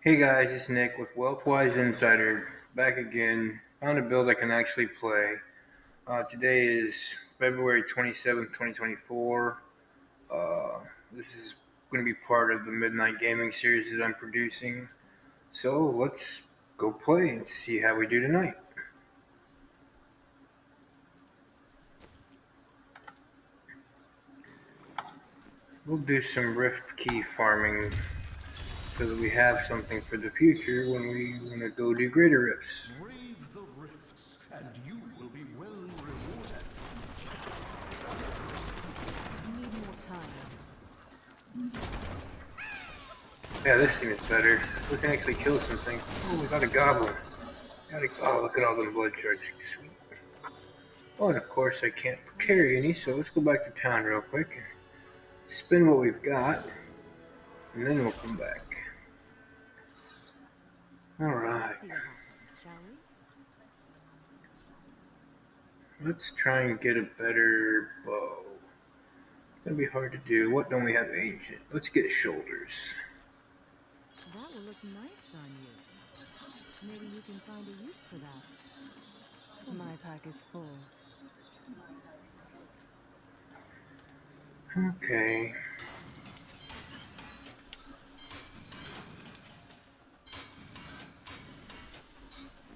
Hey guys, it's Nick with Wealthwise Insider back again. Found a build I can actually play. Today is February 27th, 2024. This is going to be part of the Midnight Gaming series that I'm producing. So let's go play and see how we do tonight. We'll do some Rift Key farming so that we have something for the future when we want to go do greater rifts. Brave the rifts, and you will be well rewarded. Need more time. Yeah, this seems better. We can actually kill some things. Oh, we got a goblin. Oh, look at all them blood shards. Sweet. Oh, and of course I can't carry any, so let's go back to town real quick and spend what we've got, and then we'll come back. Alright. See what happens, shall we? Let's try and get a better bow. It's gonna be hard to do. What don't we have ancient? Let's get shoulders. That will look nice on you. Maybe you can find a use for that. My pack is full. Okay.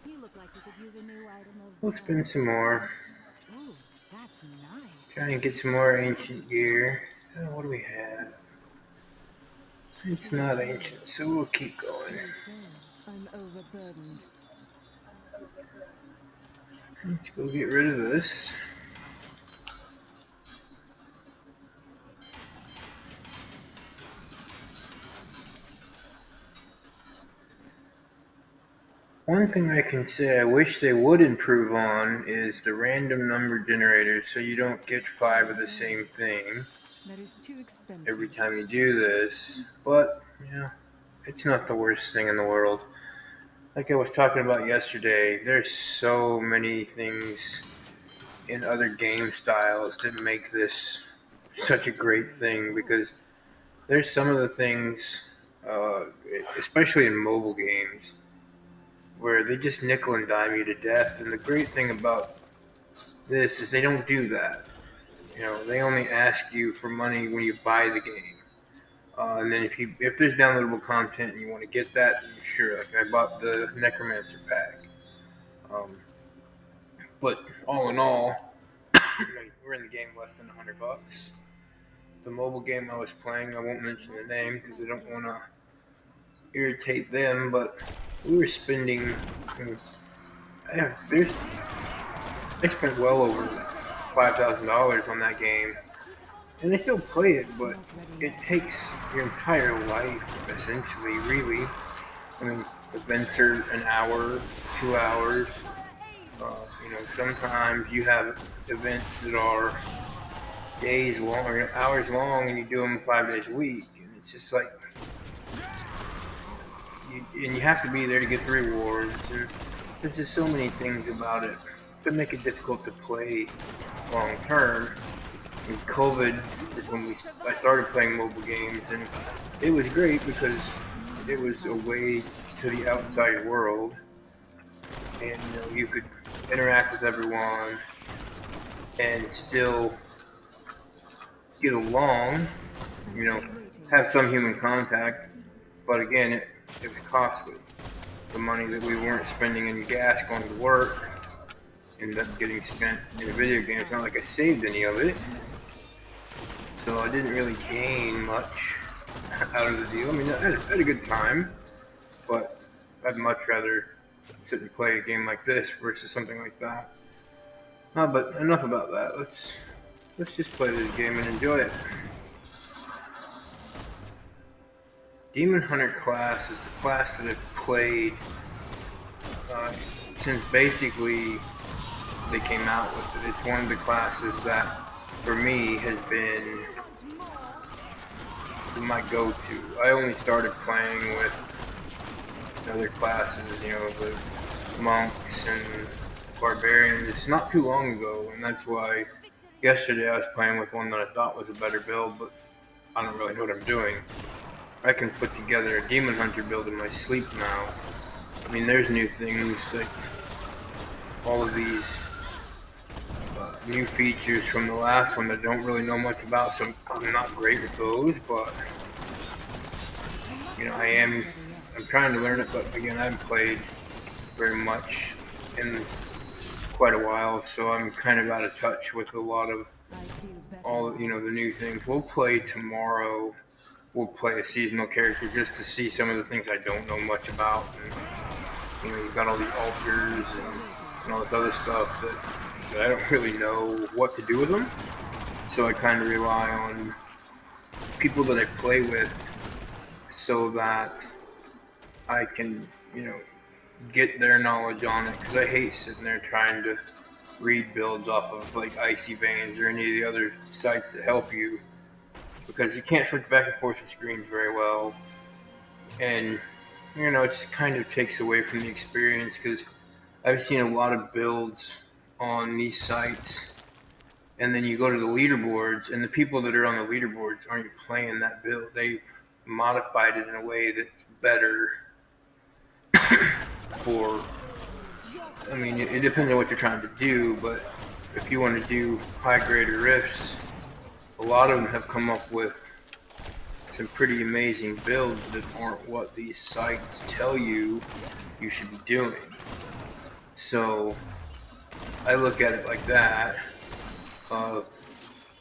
You look like you could use a new item of. We'll spend some more. Ooh, that's nice. Try and get some more ancient gear. What do we have? It's not ancient, so we'll keep going. I'm overburdened. Let's go get rid of this. One thing I can say I wish they would improve on is the random number generator, so you don't get 5 of the same thing That is too expensive. every time you do this. But, yeah, it's not the worst thing in the world. Like I was talking about yesterday, there's so many things in other game styles that make this such a great thing, because there's some of the things, especially in mobile games, where they just nickel and dime you to death. And the great thing about this is they don't do that. They only ask you for money when you buy the game. And then if there's downloadable content and you want to get that, then sure. Like I bought the Necromancer pack. But all in all, we're in the game less than $100. The mobile game I was playing, I won't mention the name because I don't want to irritate them, but we were spending. I spent well over $5,000 on that game, and I still play it, but it takes your entire life essentially. Really, I mean, events are an hour, 2 hours. Sometimes you have events that are days long or hours long, and you do them 5 days a week, and it's just like. And you have to be there to get the rewards, and there's just so many things about it that make it difficult to play long term. And COVID is when I started playing mobile games, and it was great because it was a way to the outside world, and you could interact with everyone and still get along, have some human contact, but again, it was costly. The money that we weren't spending in gas going to work ended up getting spent in a video game. It's not like I saved any of it, so I didn't really gain much out of the deal. I mean, I had a good time, but I'd much rather sit and play a game like this versus something like that. But enough about that. Let's just play this game and enjoy it. Demon Hunter class is the class that I've played since basically they came out with it. It's one of the classes that, for me, has been my go-to. I only started playing with other classes, the monks and barbarians, not too long ago, and that's why yesterday I was playing with one that I thought was a better build, but I don't really know what I'm doing. I can put together a demon hunter build in my sleep now. I mean, there's new things like all of these new features from the last one that I don't really know much about, so I'm not great with those, but you know, I'm trying to learn it, but again, I haven't played very much in quite a while, so I'm kind of out of touch with a lot of all, you know, the new things. We'll play tomorrow. We'll play a seasonal character just to see some of the things I don't know much about. And, you know, you've got all these altars and all this other stuff that I don't really know what to do with them. So I kind of rely on people that I play with so that I can, you know, get their knowledge on it. Because I hate sitting there trying to read builds off of like Icy Veins or any of the other sites that help you, because you can't switch back and forth the screens very well, and you know, it just kind of takes away from the experience. Because I've seen a lot of builds on these sites, and then you go to the leaderboards, and the people that are on the leaderboards aren't playing that build. They modified it in a way that's better for, I mean, it depends on what you're trying to do, but if you want to do high grade rifts, a lot of them have come up with some pretty amazing builds that aren't what these sites tell you you should be doing. So I look at it like that.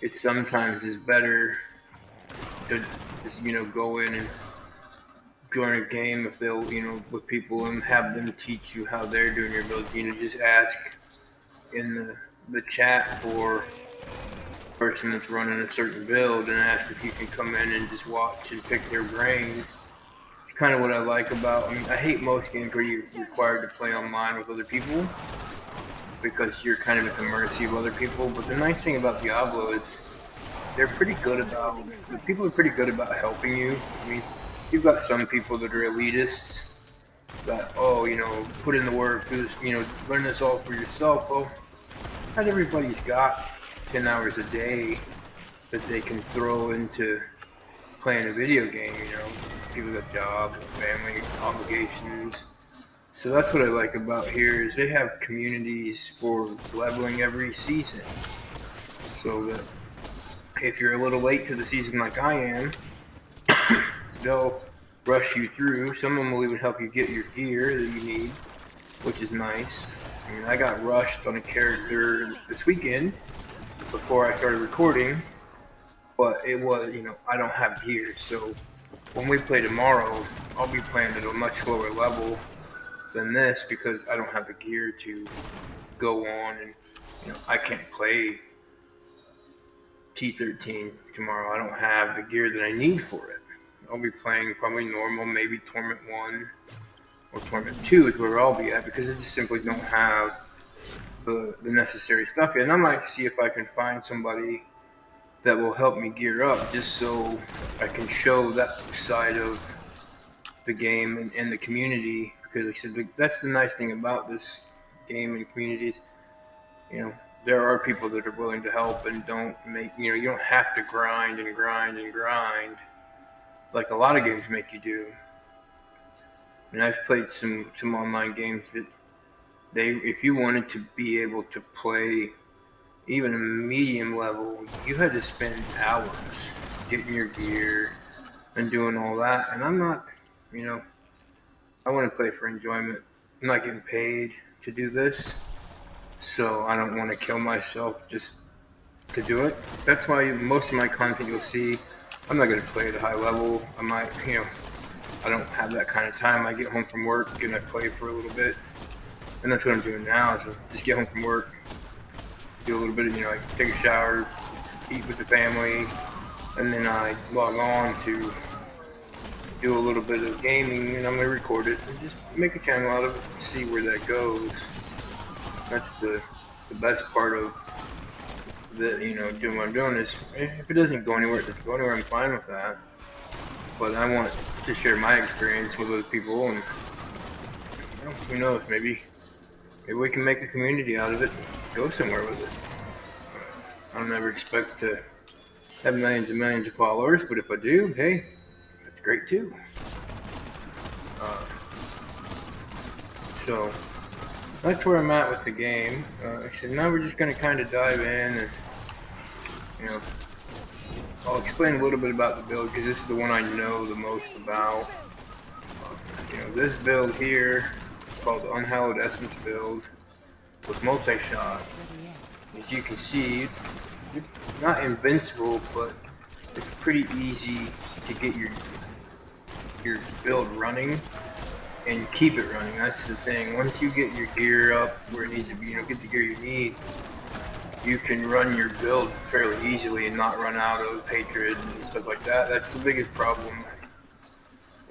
It sometimes is better to just, you know, go in and join a game if they'll, you know, with people and have them teach you how they're doing your build. You know, just ask in the chat for a person that's running a certain build and ask if you can come in and just watch and pick their brain. It's kind of what I like about, I mean, I hate most games where you're required to play online with other people because you're kind of at the mercy of other people. But the nice thing about Diablo is they're pretty good about, the people are pretty good about helping you. I mean, you've got some people that are elitists that, oh, you know, put in the work, do this, you know, learn this all for yourself. Well, not everybody's got 10 hours a day that they can throw into playing a video game, you know. People got jobs, family obligations. So that's what I like about here is they have communities for leveling every season. So that if you're a little late to the season like I am, they'll rush you through. Some of them will even help you get your gear that you need, which is nice. I mean, I got rushed on a character this weekend before I started recording, but it was, you know, I don't have gear. So when we play tomorrow, I'll be playing at a much lower level than this because I don't have the gear to go on, and you know, I can't play T13 tomorrow. I don't have the gear that I need for it. I'll be playing probably normal, maybe Torment 1 or Torment 2 is where I'll be at because I just simply don't have the necessary stuff yet. And I might see if I can find somebody that will help me gear up just so I can show that side of the game and the community, because like I said, that's the nice thing about this game and communities. You know, there are people that are willing to help and don't make, you know, you don't have to grind and grind and grind like a lot of games make you do. And I've played some online games that if you wanted to be able to play even a medium level, you had to spend hours getting your gear and doing all that. And I'm not, you know, I want to play for enjoyment. I'm not getting paid to do this, so I don't want to kill myself just to do it. That's why most of my content you'll see, I'm not going to play at a high level. I might, you know, I don't have that kind of time. I get home from work and I play for a little bit. And that's what I'm doing now, is I just get home from work, do a little bit of, you know, like take a shower, eat with the family, and then I log on to do a little bit of gaming, and I'm going to record it and just make a channel out of it and see where that goes. That's the best part of the, you know, doing what I'm doing is if it doesn't go anywhere, it doesn't go anywhere, I'm fine with that. But I want to share my experience with other people, and you know, who knows, maybe we can make a community out of it and go somewhere with it. I don't ever expect to have millions and millions of followers, but if I do, hey, that's great too. So that's where I'm at with the game. So now we're just gonna kind of dive in, and you know, I'll explain a little bit about the build because this is the one I know the most about. This build here is called the Unhallowed Essence build with multi-shot. As you can see, you're not invincible, but it's pretty easy to get your build running and keep it running. That's the thing. Once you get your gear up where it needs to be, get the gear you need, you can run your build fairly easily and not run out of hatred and stuff like that. That's the biggest problem.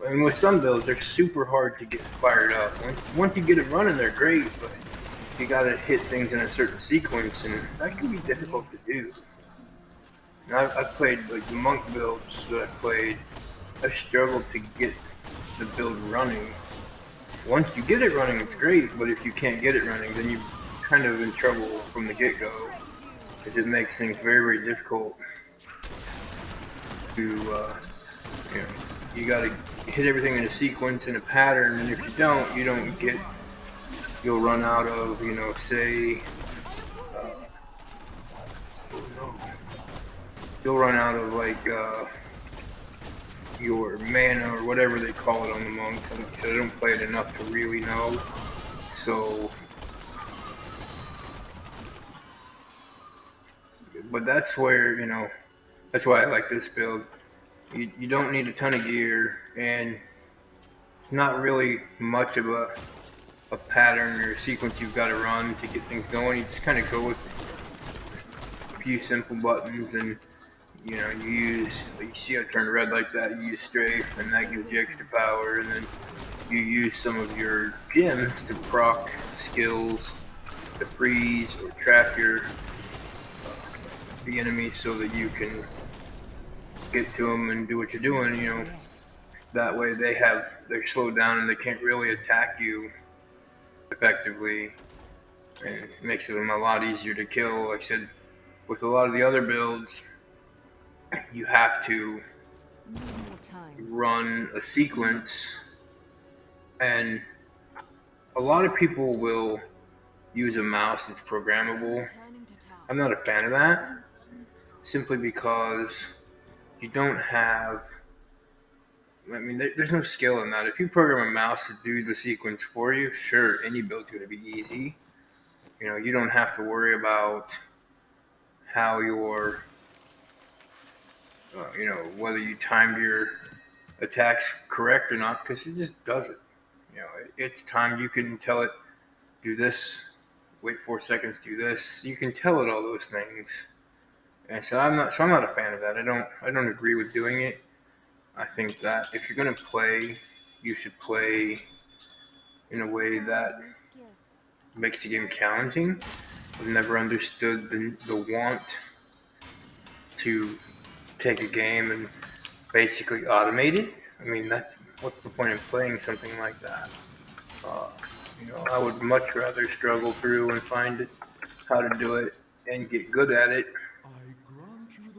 And with some builds, they're super hard to get fired up. Once you get it running, they're great, but you gotta hit things in a certain sequence, and that can be difficult to do. And I've played like the monk builds that I've played. I've struggled to get the build running. Once you get it running, it's great, but if you can't get it running, then you're kind of in trouble from the get-go, because it makes things very, very difficult to, you gotta hit everything in a sequence, in a pattern, and if you don't you'll run out of, you'll run out of like, your mana or whatever they call it on the monks. I don't play it enough to really know. So, but that's where, that's why I like this build. You don't need a ton of gear, and it's not really much of a pattern or a sequence you've got to run to get things going. You just kind of go with a few simple buttons, and you see I turn red like that, you use strafe, and that gives you extra power, and then you use some of your gems to proc skills, to freeze or trap the enemy so that you can get to them and do what you're doing, that way they're slowed down and they can't really attack you effectively, and it makes them a lot easier to kill. Like I said, with a lot of the other builds, you have to run a sequence, and a lot of people will use a mouse that's programmable. I'm not a fan of that, simply because you don't have, there's no skill in that. If you program a mouse to do the sequence for you, sure, any build's going to be easy. You don't have to worry about how your whether you timed your attacks correct or not, because it just does it. It's timed. You can tell it, do this, wait 4 seconds, do this. You can tell it all those things. And so I'm not a fan of that. I don't agree with doing it. I think that if you're gonna play, you should play in a way that makes the game challenging. I've never understood the want to take a game and basically automate it. What's the point of playing something like that? I would much rather struggle through and find how to do it and get good at it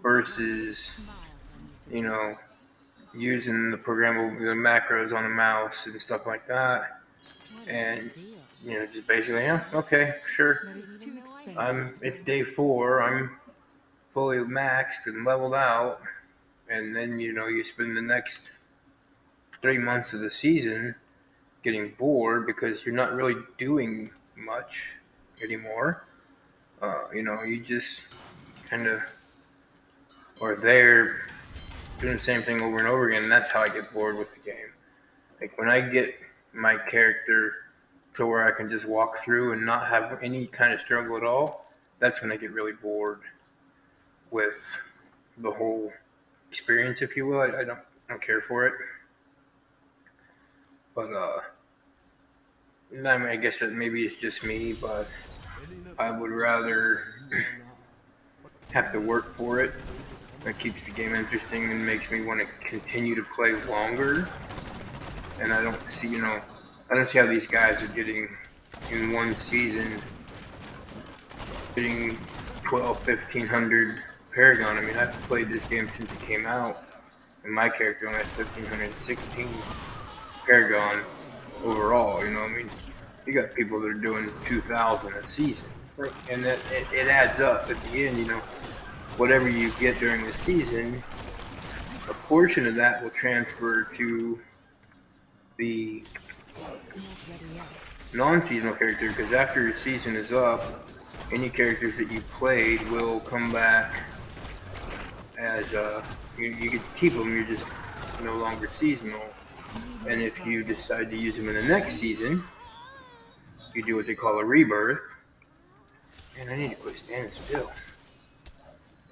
versus, using the macros on a mouse and stuff like that, and just basically, okay, sure. It's day 4. I'm fully maxed and leveled out, and then you spend the next 3 months of the season getting bored because you're not really doing much anymore. You just kind of are there doing the same thing over and over again, and that's how I get bored with the game. Like when I get my character to where I can just walk through and not have any kind of struggle at all, that's when I get really bored with the whole experience, if you will. I don't care for it. But I guess that maybe it's just me, but I would rather have to work for it. That keeps the game interesting and makes me want to continue to play longer. And I don't see how these guys are getting in one season, getting 1,200, 1,500 Paragon. I've played this game since it came out, And my character only has 1,516 Paragon overall. You know what I mean? You got people that are doing 2,000 a season. It's like, and that it adds up at the end. You know, whatever you get during the season, a portion of that will transfer to the non-seasonal character, because after your season is up, any characters that you played will come back as you get to keep them. You're just no longer seasonal, and if you decide to use them in the next season, you do what they call a rebirth. And I need to quit standing still.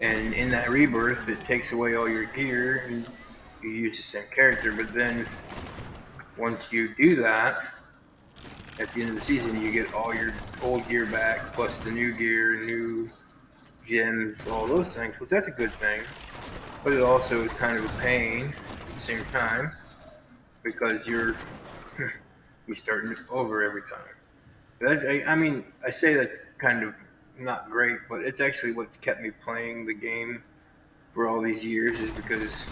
And in that rebirth, it takes away all your gear, and you use the same character. But then, once you do that, at the end of the season, you get all your old gear back, plus the new gear, new gems, all those things, which that's a good thing. But it also is kind of a pain at the same time, because you're starting over every time. That's, I mean, I say that's kind of not great, but it's actually what's kept me playing the game for all these years, is because,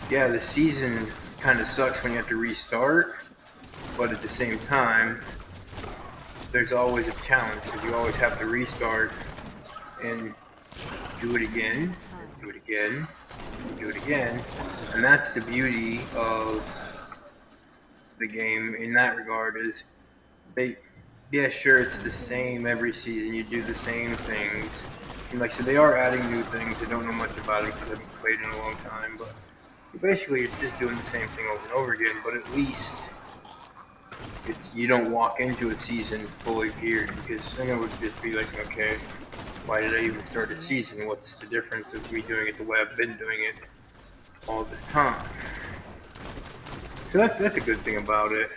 yeah, the season kind of sucks when you have to restart, but at the same time, there's always a challenge, because you always have to restart and do it again, do it again, do it again, and that's the beauty of the game in that regard. Is yeah, sure, it's the same every season. You do the same things. And like I said, they are adding new things. I don't know much about it because I haven't played in a long time. But basically, you're just doing the same thing over and over again. But at least you don't walk into a season fully geared, because then it would just be like, okay, why did I even start a season? What's the difference of me doing it the way I've been doing it all this time? So that's a good thing about it.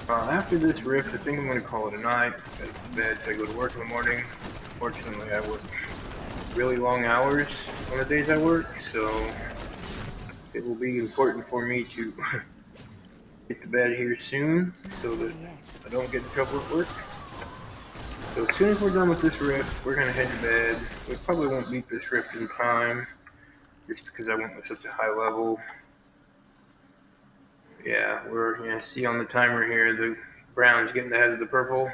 After this rift, I think I'm going to call it a night. Go to bed, so I go to work in the morning. Fortunately, I work really long hours on the days I work, so it will be important for me to get to bed here soon, so that I don't get in trouble at work. So as soon as we're done with this rift, we're going to head to bed. We probably won't beat this rift in time, just because I went with such a high level. Yeah, see on the timer here, the brown's getting ahead of the purple.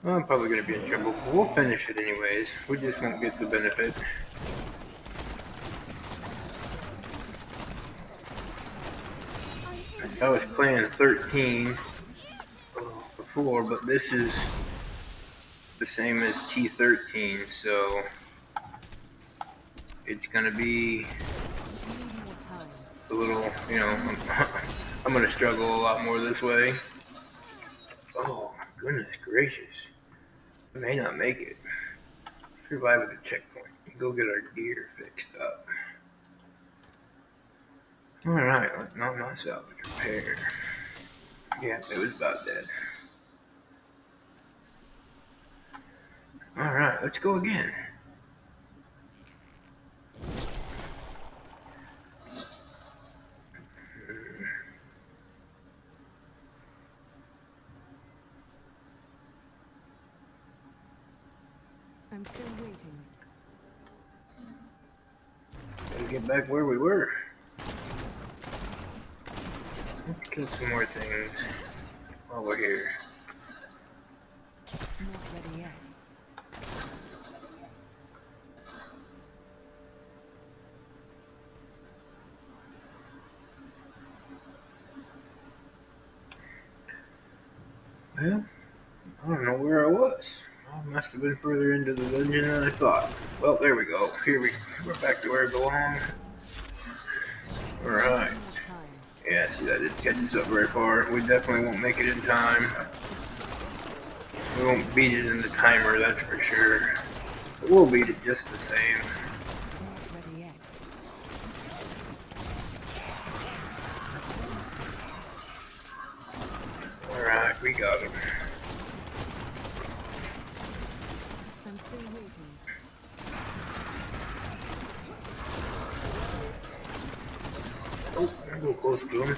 Well, I'm probably going to be in trouble, but we'll finish it anyways. We just won't get the benefit. I was playing 13 before, but this is the same as T13, so it's going to be a little, I'm going to struggle a lot more this way. Oh, goodness gracious. I may not make it. Survive at the checkpoint. Go get our gear fixed up. Alright, no, not salvage, repair. Yeah, it was about dead. Alright, let's go again. I'm still waiting. Gotta get back where we were. Let's kill some more things while we're here. Not ready yet. Well, I don't know where I was. I must have been further into the dungeon than I thought. Well, there we go. We're back to where I belong. Alright. Yeah, see, that didn't catch us up very far. We definitely won't make it in time. We won't beat it in the timer, that's for sure. But we'll beat it just the same. Not ready yet. Alright, we got him. I'm still waiting. Oh, I'm a little close to him.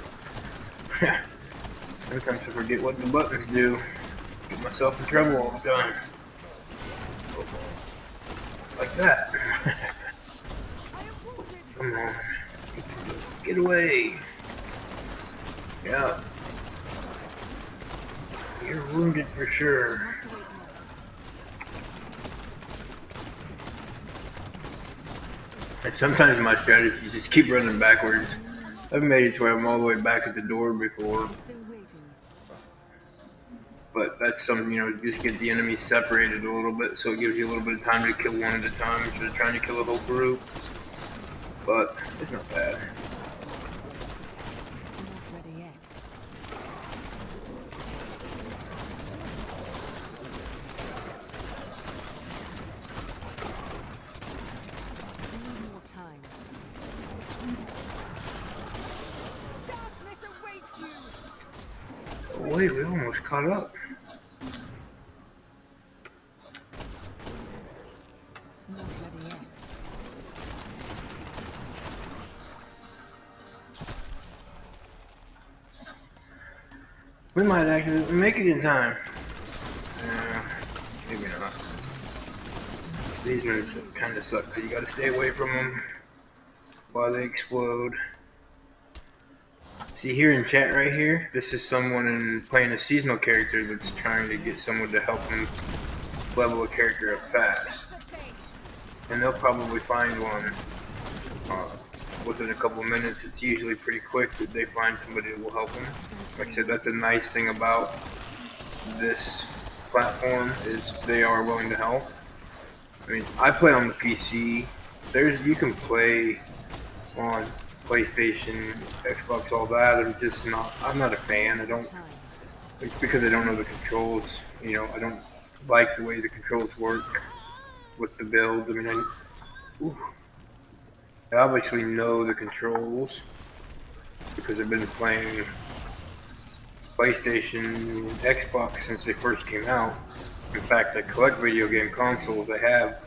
Sometimes I forget what the buttons do. Get myself in trouble all the time. Like that. Come on. Get away! Yeah. You're wounded for sure. And sometimes my strategy is just keep running backwards. I've made it to where I'm all the way back at the door before. But that's something, just get the enemy separated a little bit so it gives you a little bit of time to kill one at a time instead of trying to kill a whole group. But it's not bad. Oh, wait, we almost caught up. We might actually make it in time. Maybe not. These ones kind of suck because you gotta stay away from them while they explode. See here in chat right here, this is someone playing a seasonal character that's trying to get someone to help him level a character up fast. And they'll probably find one within a couple of minutes. It's usually pretty quick that they find somebody that will help them. Like I said, that's a nice thing about this platform is they are willing to help. I mean, I play on the PC. You can play on PlayStation, Xbox, all that. I'm not a fan. It's because I don't know the controls. I don't like the way the controls work with the build. I mean, I obviously know the controls because I've been playing PlayStation, Xbox since they first came out. In fact, I collect video game consoles. I have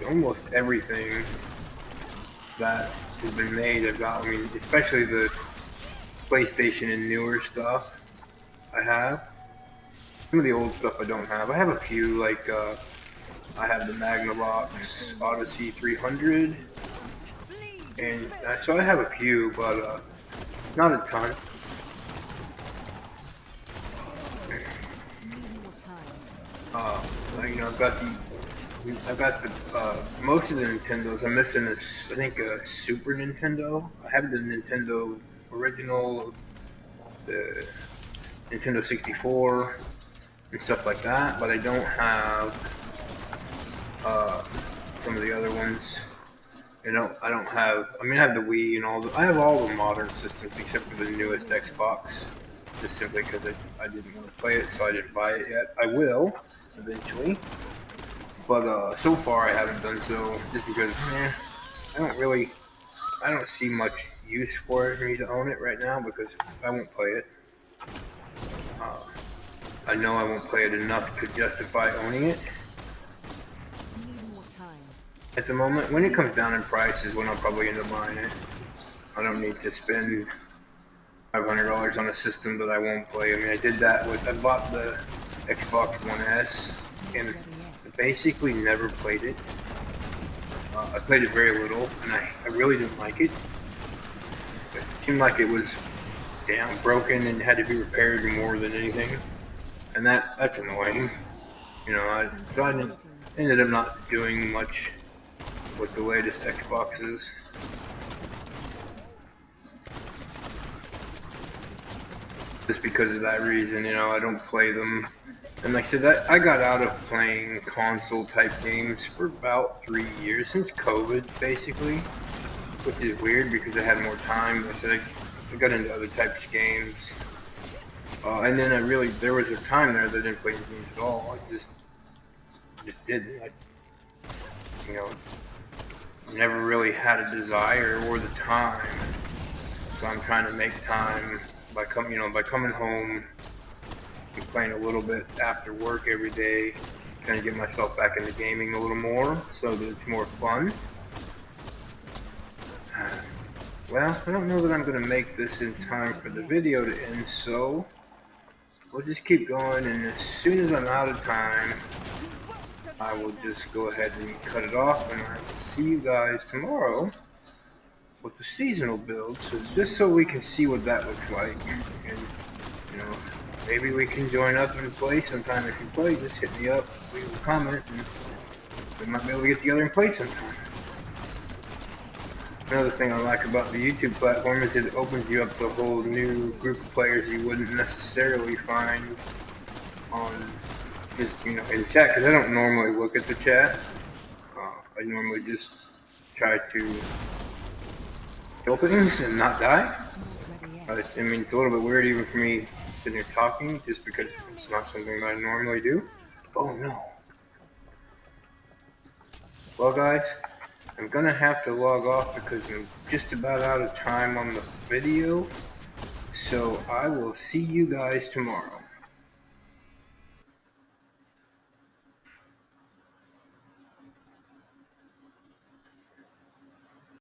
almost everything that has been made. I've got, especially the PlayStation and newer stuff I have. Some of the old stuff I don't have. I have a few, like, I have the Magnavox Odyssey 300. And so I have a few, but not a ton. I've got the most of the Nintendos. I'm missing this, I think, a Super Nintendo. I have the Nintendo original, the Nintendo 64, and stuff like that. But I don't have some of the other ones. I don't have. I have the Wii and I have all the modern systems except for the newest Xbox. Just simply because I didn't want to play it, so I didn't buy it yet. I will eventually. But so far I haven't done so, just because I don't see much use for me to own it right now because I won't play it. I know I won't play it enough to justify owning it. At the moment, when it comes down in price is when I'll probably end up buying it. I don't need to spend $500 on a system that I won't play. I did that I bought the Xbox One S and basically never played it. I played it very little, and I really didn't like it. It seemed like it was broken and had to be repaired more than anything, and that's annoying. I ended up not doing much with the latest Xboxes. Just because of that reason, I don't play them. And like I said, I got out of playing console type games for about 3 years, since COVID basically, which is weird because I had more time. I got into other types of games. And then there was a time there that I didn't play games at all. I just didn't. Never really had a desire or the time. So I'm trying to make time by coming home and playing a little bit after work every day, trying to get myself back into gaming a little more so that it's more fun. Well, I don't know that I'm going to make this in time for the video to end, so we'll just keep going, and as soon as I'm out of time, I will just go ahead and cut it off, and I will see you guys tomorrow with the seasonal build, so it's just so we can see what that looks like. And, you know, maybe we can join up and play sometime. If you play, just hit me up, leave a comment, and we might be able to get together and play sometime. Another thing I like about the YouTube platform is it opens you up to a whole new group of players you wouldn't necessarily find on just, you know, in chat, because I don't normally look at the chat. I normally just try to kill things and not die. I mean, it's a little bit weird even for me sitting here talking, just because it's not something that I normally do. Oh no. Well guys, I'm gonna have to log off because I'm just about out of time on the video. So I will see you guys tomorrow.